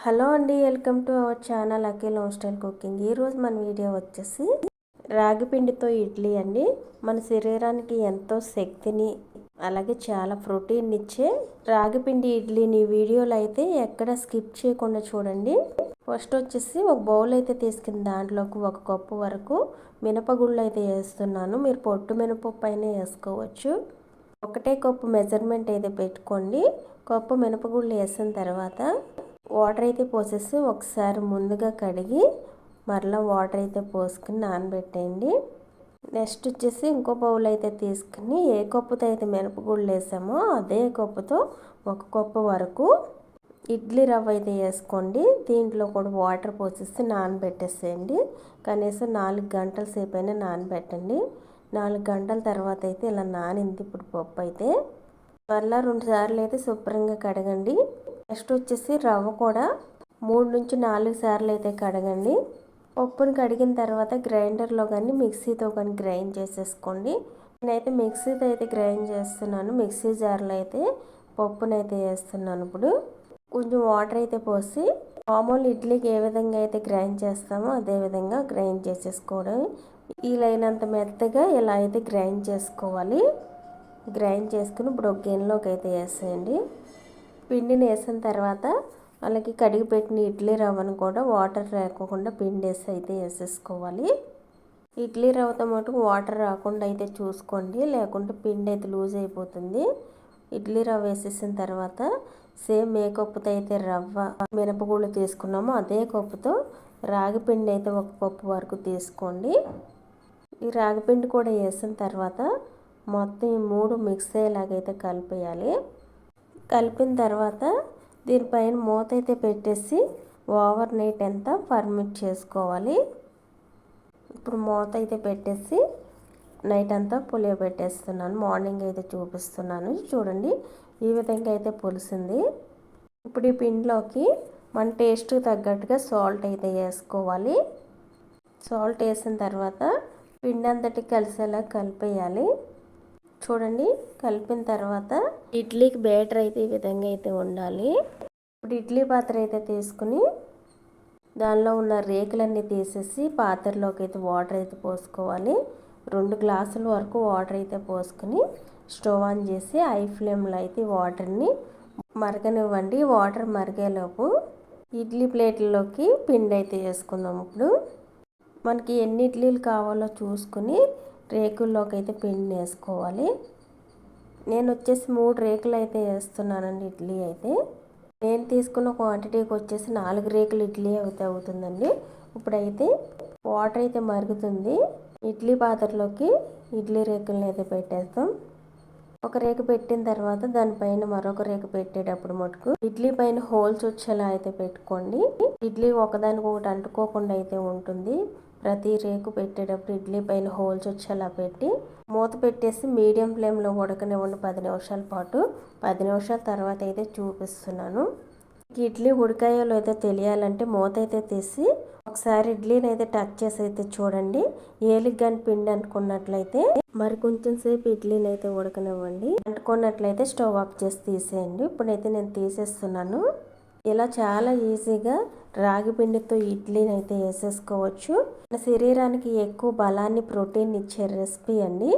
Hello అండి, welcome to our channel Akhil home style cooking. ఈరోజు మన వీడియో వచ్చేసి రాగి పిండితో ఇడ్లీ అండి. మన శరీరానికి ఎంతో శక్తిని అలాగే చాలా ప్రోటీన్ ఇచ్చే రాగి పిండి ఇడ్లీని వీడియోలో అయితే ఎక్కడ స్కిప్ చేయకుండా చూడండి. ఫస్ట్ వచ్చేసి ఒక బౌల్ అయితే తీసుకుని దాంట్లోకి 1 కప్పు వరకు మినపగుళ్ళు అయితే వేస్తున్నాను. మీరు పొట్టు మినపప్పు అయినా వేసుకోవచ్చు. 1 కప్పు మెజర్మెంట్ అయితే పెట్టుకోండి. కప్పు మినపగుళ్ళు వేసిన తర్వాత వాటర్ అయితే పోసేసి ఒకసారి ముందుగా కడిగి మరలా వాటర్ అయితే పోసుకుని నానబెట్టేయండి. నెక్స్ట్ వచ్చేసి ఇంకో బౌల్ అయితే తీసుకుని ఏ కప్పుతో అయితే మినపగుళ్ళు వేసామో అదే కప్పుతో 1 కప్పు వరకు ఇడ్లీ రవ్వ అయితే వేసుకోండి. దీంట్లో కూడా వాటర్ పోసేసి నానబెట్టేసేయండి. కనీసం 4 గంటల సేపు అయినా నానబెట్టండి. 4 గంటల తర్వాత అయితే ఇలా నానింది. ఇప్పుడు పప్పు అయితే మళ్ళీ 2 సార్లు అయితే శుభ్రంగా కడగండి. నెక్స్ట్ వచ్చేసి రవ్వ కూడా 3 నుంచి 4 సార్లు అయితే కడగండి. పప్పుని కడిగిన తర్వాత గ్రైండర్లో కానీ మిక్సీతో కానీ గ్రైండ్ చేసేసుకోండి. నేనైతే మిక్సీతో అయితే గ్రైండ్ చేస్తున్నాను. మిక్సీ జార్లో అయితే పప్పునైతే వేస్తున్నాను. ఇప్పుడు కొంచెం వాటర్ అయితే పోసి మామూలు ఇడ్లీకి ఏ విధంగా అయితే గ్రైండ్ చేస్తామో అదే విధంగా గ్రైండ్ చేసేసుకోవడం. వీలైనంత మెత్తగా ఇలా అయితే గ్రైండ్ చేసుకోవాలి. గ్రైండ్ చేసుకుని ఇప్పుడు ఒక గిన్నెలోకి అయితే వేసేయండి. పిండిని వేసిన తర్వాత అలాగే కడిగి పెట్టిన ఇడ్లీ రవ్వను కూడా వాటర్ రాకుండా పిండి వేసి అయితే వేసేసుకోవాలి. ఇడ్లీ రవ్వతో మటుకు వాటర్ రాకుండా అయితే చూసుకోండి, లేకుంటే పిండి అయితే లూజ్ అయిపోతుంది. ఇడ్లీ రవ్వ వేసేసిన తర్వాత సేమ్ ఏ కప్పుతో అయితే రవ్వ మినపగుళ్ళు తీసుకున్నామో అదే కప్పుతో రాగి పిండి అయితే 1 కప్పు వరకు తీసుకోండి. ఈ రాగి పిండి కూడా వేసిన తర్వాత మొత్తం ఈ 3 మిక్స్ అయ్యేలాగైతే కలిపేయాలి. కలిపిన తర్వాత దీనిపైన మూత అయితే పెట్టేసి ఓవర్ నైట్ అంతా ఫర్మెంట్ చేసుకోవాలి. ఇప్పుడు మూత అయితే పెట్టేసి నైట్ అంతా పులియబెట్టేస్తున్నాను. మార్నింగ్ అయితే చూపిస్తున్నాను. చూడండి ఈ విధంగా అయితే పులిసింది. ఇప్పుడు ఈ పిండిలోకి మన టేస్ట్ తగ్గట్టుగా సాల్ట్ అయితే వేసుకోవాలి. సాల్ట్ వేసిన తర్వాత పిండి అంతటి కలిసేలా కలిపేయాలి. చూడండి కలిపిన తర్వాత ఇడ్లీకి బ్యాటర్ అయితే ఈ విధంగా అయితే ఉండాలి. ఇప్పుడు ఇడ్లీ పాత్ర అయితే తీసుకుని దానిలో ఉన్న రేకులన్నీ తీసేసి పాత్రలోకి అయితే వాటర్ అయితే పోసుకోవాలి. 2 గ్లాసుల వరకు వాటర్ అయితే పోసుకుని స్టవ్ ఆన్ చేసి హై ఫ్లేమ్లో అయితే వాటర్ని మరగనివ్వండి. వాటర్ మరిగేలోపు ఇడ్లీ ప్లేట్లలోకి పిండి అయితే వేసుకుందాం. ఇప్పుడు మనకి ఎన్ని ఇడ్లీలు కావాలో చూసుకుని రేకుల్లోకి అయితే పిండిని వేసుకోవాలి. నేను వచ్చేసి 3 రేకులు అయితే వేస్తున్నానండి. ఇడ్లీ అయితే నేను తీసుకున్న క్వాంటిటీకి వచ్చేసి 4 రేకులు ఇడ్లీ అయితే అవుతుందండి. ఇప్పుడైతే వాటర్ అయితే మరుగుతుంది. ఇడ్లీ పాత్రలోకి ఇడ్లీ రేకులను అయితే పెట్టేస్తాం. ఒక రేకు పెట్టిన తర్వాత దానిపైన మరొక రేకు పెట్టేటప్పుడు మటుకు ఇడ్లీ పైన హోల్స్ వచ్చేలా అయితే పెట్టుకోండి. ఇడ్లీ ఒకదానికొకటి అంటుకోకుండా అయితే ఉంటుంది. ప్రతి రేకు పెట్టేటప్పుడు ఇడ్లీ పైన హోల్స్ వచ్చేలా పెట్టి మూత పెట్టేసి మీడియం ఫ్లేమ్లో ఉడకనివ్వండి 10 నిమిషాల పాటు. 10 నిమిషాల తర్వాత అయితే చూపిస్తున్నాను. ఇడ్లీ ఉడికాయో లేదో తెలియాలంటే మూత అయితే తీసి ఒకసారి ఇడ్లీని అయితే టచ్ చేసి అయితే చూడండి. ఏలికి కానీ పిండి అనుకున్నట్లయితే మరి కొంచెం సేపు ఇడ్లీని అయితే ఉడకనివ్వండి. అంటుకున్నట్లయితే స్టవ్ ఆఫ్ చేసి తీసేయండి. ఇప్పుడైతే నేను తీసేస్తున్నాను. ఇలా చాలా ఈజీగా రాగి పిండితో ఇడ్లీని అయితే వేసేసుకోవచ్చు. మన శరీరానికి ఎక్కువ బలాన్ని ప్రోటీన్ ఇచ్చే రెసిపీ అండి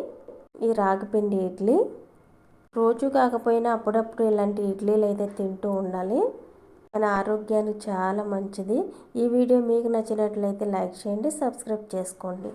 ఈ రాగి పిండి ఇడ్లీ. రోజు కాకపోయినా అప్పుడప్పుడు ఇలాంటి ఇడ్లీలు అయితే తింటూ ఉండాలి. మన ఆరోగ్యానికి చాలా మంచిది. ఈ వీడియో మీకు నచ్చినట్లయితే లైక్ చేయండి, సబ్స్క్రైబ్ చేసుకోండి.